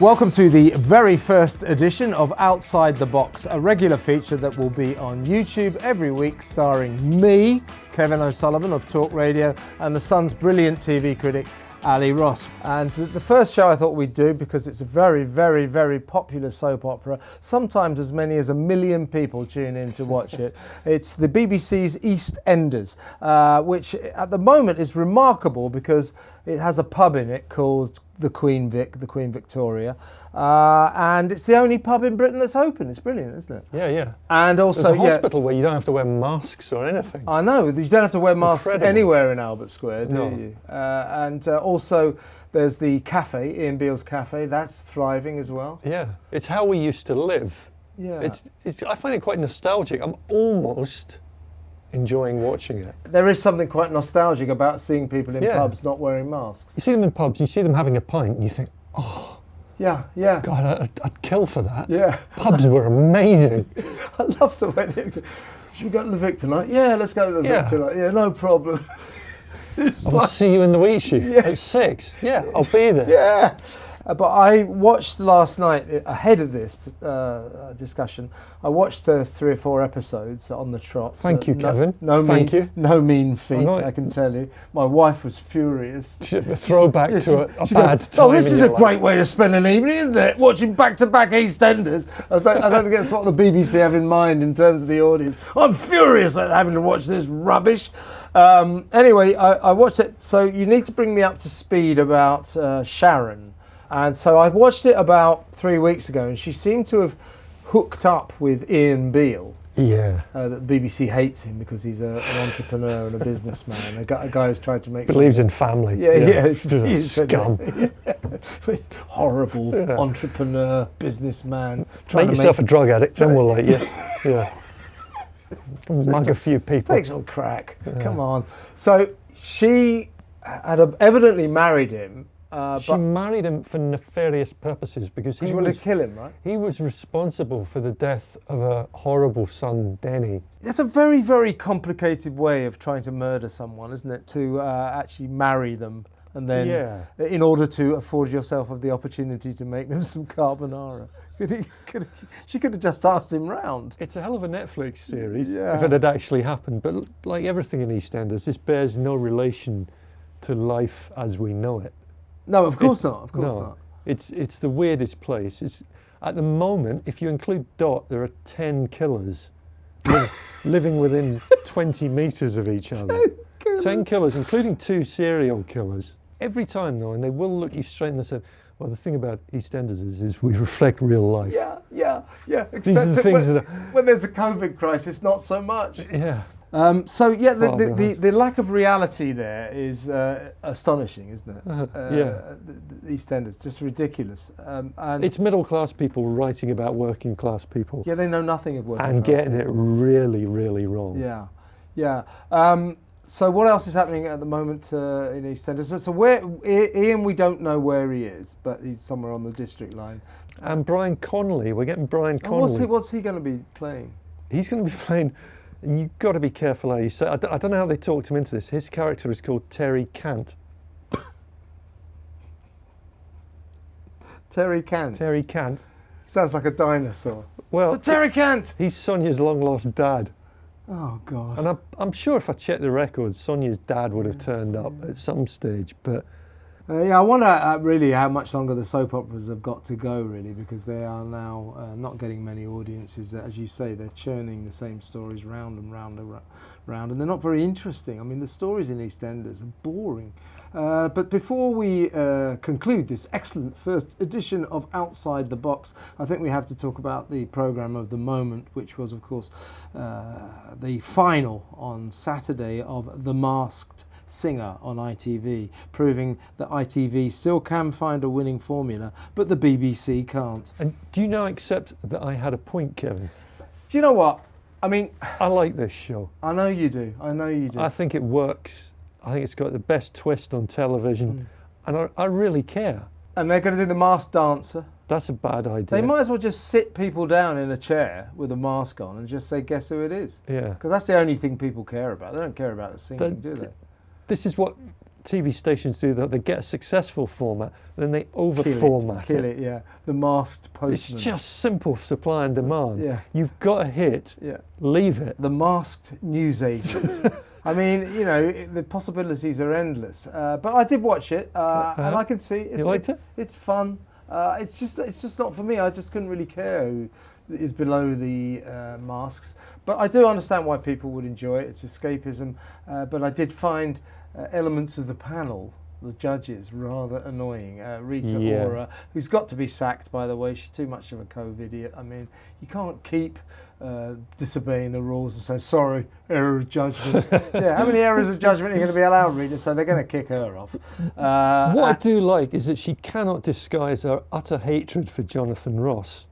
Welcome to the very first edition of Outside the Box, a regular feature that will be on YouTube every week, starring me, Kevin O'Sullivan of Talk Radio, and the Sun's brilliant TV critic, Ali Ross. And the first show I thought we'd do, because it's a very, very, very popular soap opera, sometimes as many as 1 million people tune in to watch it. It's the BBC's EastEnders, which at the moment is remarkable because it has a pub in it called the Queen Victoria, and it's the only pub in Britain that's open. It's brilliant, isn't it? Yeah, yeah. And also, there's a hospital where you don't have to wear masks or anything. I know, you don't have to wear masks Incredible. anywhere in Albert Square, do No. you? And also, there's the cafe, Ian Beale's cafe. That's thriving as well. Yeah, it's how we used to live. Yeah. It's. I find it quite nostalgic. I'm almost enjoying watching it. There is something quite nostalgic about seeing people in Yeah. pubs not wearing masks. You see them in pubs, you see them having a pint, and you think, oh, Yeah, yeah. God, I'd kill for that. Yeah. Pubs were amazing. I love the way they... Should we go to the Vic tonight? Yeah, let's go to the Yeah. Vic tonight. Yeah, no problem. It's I'll see you in the wheat shift Yeah. at 6. Yeah, I'll be there. Yeah. But I watched last night, ahead of this discussion, I watched 3 or 4 episodes on the trot. Thank you, Kevin. Thank you. No mean feat, not- I can tell you. My wife was furious. A throwback to a She bad goes, time. oh, this in is a your great life." way to spend an evening, isn't it? Watching back-to-back EastEnders. I don't think that's what the BBC have in mind in terms of the audience. I'm furious at having to watch this rubbish. Anyway, I watched it. So you need to bring me up to speed about Sharon. And so I watched it about 3 weeks ago, and she seemed to have hooked up with Ian Beale. Yeah. That the BBC hates him because he's an entrepreneur and a businessman, a guy who's tried to make... Believes in family. Yeah, yeah. It's a scum. Horrible entrepreneur, businessman. Make yourself a drug addict, then we'll like you. Yeah. Mug a few people. Take some crack. Come on. So she had evidently married him. She But married him for nefarious purposes because she wanted to kill him, right? he was responsible for the death of a horrible son, Denny. That's a very, very complicated way of trying to murder someone, isn't it? To actually marry them and then, in order to afford yourself of the opportunity to make them some carbonara. She could have just asked him round. It's a hell of a Netflix series Yeah. if it had actually happened. But like everything in EastEnders, this bears no relation to life as we know it. No, of course not. Of course No, not. it's the weirdest place. It's at the moment, if you include Dot, there are 10 killers living within 20 metres of each other. 10 killers, including 2 serial killers. Every time though, and they will look you straight in the face. Well, the thing about EastEnders is we reflect real life. Yeah. These are the things that when there's a COVID crisis, not so much. Yeah. The lack of reality there is astonishing, isn't it? The EastEnders, just ridiculous. And it's middle class people writing about working class people. Yeah, they know nothing of working and class getting it really, really wrong. Yeah. So what else is happening at the moment in EastEnders? So where Ian, we don't know where he is, but he's somewhere on the district line. And Brian Connolly, we're getting Brian Connolly. What's he going to be playing? He's going to be playing. And you've got to be careful how you say. I don't know how they talked him into this. His character is called Terry Cant. Terry Cant. Terry Cant. Sounds like a dinosaur. Well, it's a Terry Cant. He's Sonia's long lost dad. Oh God. And I'm sure if I checked the records, Sonia's dad would have turned up at some stage. But I wonder really how much longer the soap operas have got to go, really, because they are now not getting many audiences. As you say, they're churning the same stories round and round and round, and they're not very interesting. I mean, the stories in EastEnders are boring. But before we conclude this excellent first edition of Outside the Box, I think we have to talk about the programme of the moment, which was, of course, the final on Saturday of The Masked Singer on ITV, proving that ITV still can find a winning formula, but the BBC can't. And do you now accept that I had a point, Kevin? Do you know what? I mean, I like this show. I know you do. I think it works. I think it's got the best twist on television, and I really care. And they're going to do The Masked Dancer. That's a bad idea. They might as well just sit people down in a chair with a mask on and just say, guess who it is? Yeah. Because that's the only thing people care about. They don't care about the singing, do they? This is what TV stations do that. They get a successful format, then they over-format Kill it, yeah. The masked postman. It's just simple supply and demand. Yeah. You've got a hit, Yeah. leave it. The masked newsagent. I mean, you know, the possibilities are endless. But I did watch it, and I can see You liked it? It's fun. It's just not for me. I just couldn't really care who is below the masks. But I do understand why people would enjoy it. It's escapism. But I did find elements of the panel, the judges, rather annoying. Rita Ora, who's got to be sacked, by the way. She's too much of a idiot. I mean, you can't keep disobeying the rules and say, sorry, error of judgment. Yeah, how many errors of judgment are you going to be allowed, Rita? So they're going to kick her off. What I do like is that she cannot disguise her utter hatred for Jonathan Ross.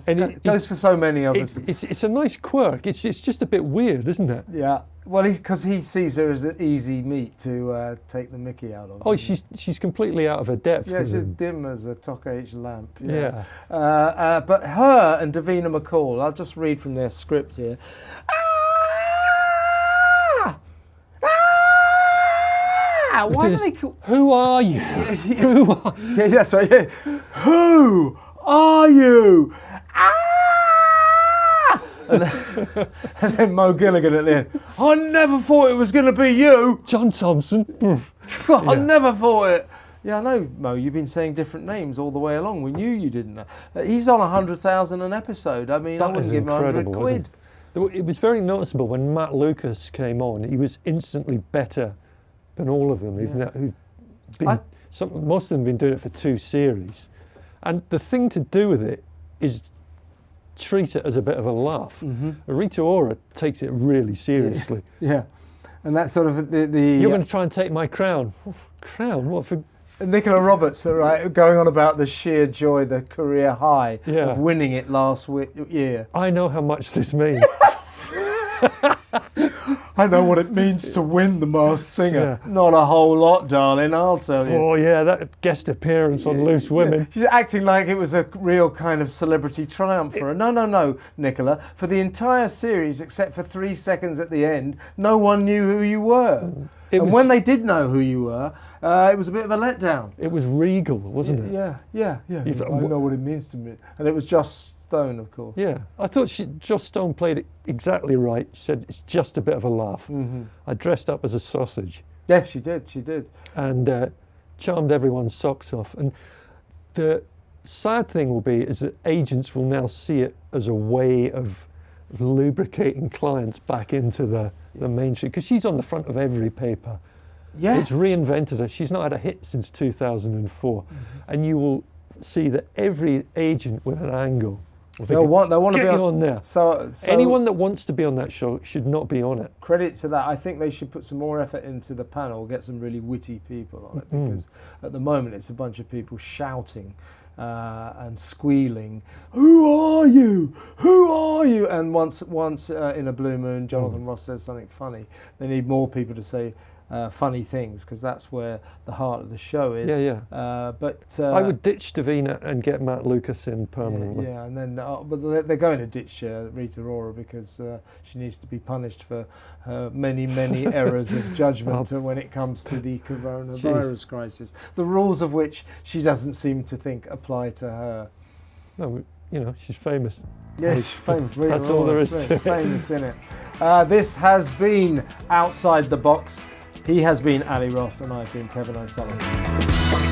It goes for so many of us. It's a nice quirk. It's just a bit weird, isn't it? Yeah. Well, because he sees her as an easy meat to take the mickey out of. Oh, she's completely out of her depth. Yeah, she's dim as a Tok-H lamp. Yeah. But her and Davina McCall, I'll just read from their script here. Why do they call... Who are you? Who are you? Yeah, that's right. Yeah. Who are you? And then Mo Gilligan at the end. I never thought it was going to be you. John Thompson. I never thought it. Yeah, I know, Mo. You've been saying different names all the way along. We knew you didn't know. He's on 100,000 an episode. I mean, I wouldn't give him 100 quid. It was very noticeable when Matt Lucas came on. He was instantly better than all of them. Most of them have been doing it for 2 series. And the thing to do with it is treat it as a bit of a laugh. Mm-hmm. Rita Ora takes it really seriously. Yeah. And that's sort of the You're going to try and take my crown. Crown? What for? Nicola Roberts, right, going on about the sheer joy, the career high of winning it last year. I know how much this means. I know what it means to win the Masked Singer. Yeah. Not a whole lot, darling, I'll tell you. Oh, yeah, that guest appearance on Loose Women. Yeah. She's acting like it was a real kind of celebrity triumph for her. No, Nicola. For the entire series, except for 3 seconds at the end, no one knew who you were. When they did know who you were, it was a bit of a letdown. It was regal, wasn't it? Yeah. I know what it means to me. And it was Joss Stone, of course. Yeah, I thought Joss Stone played it exactly right. She said, it's just a bit of a laugh. Mm-hmm. I dressed up as a sausage. Yes, she did. And charmed everyone's socks off. And the sad thing will be is that agents will now see it as a way of lubricating clients back into the mainstream, because she's on the front of every paper. Yeah. It's reinvented her. She's not had a hit since 2004. Mm-hmm. And you will see that every agent with an angle, they'll want to be on there. So anyone that wants to be on that show should not be on it. Credit to that. I think they should put some more effort into the panel, get some really witty people on it, because at the moment it's a bunch of people shouting and squealing, "Who are you? Who are you?" And once in a blue moon, Jonathan Ross says something funny. They need more people to say funny things, because that's where the heart of the show is. But I would ditch Davina and get Matt Lucas in permanently. Yeah, and then but they're going to ditch Rita Ora, because she needs to be punished for her many errors of judgment when it comes to the coronavirus crisis. The rules of which she doesn't seem to think apply to her. No, she's famous. Yes, famous. That's all there is to it. Famous, isn't it? This has been Outside the Box. He has been Ali Ross, and I've been Kevin O'Sullivan.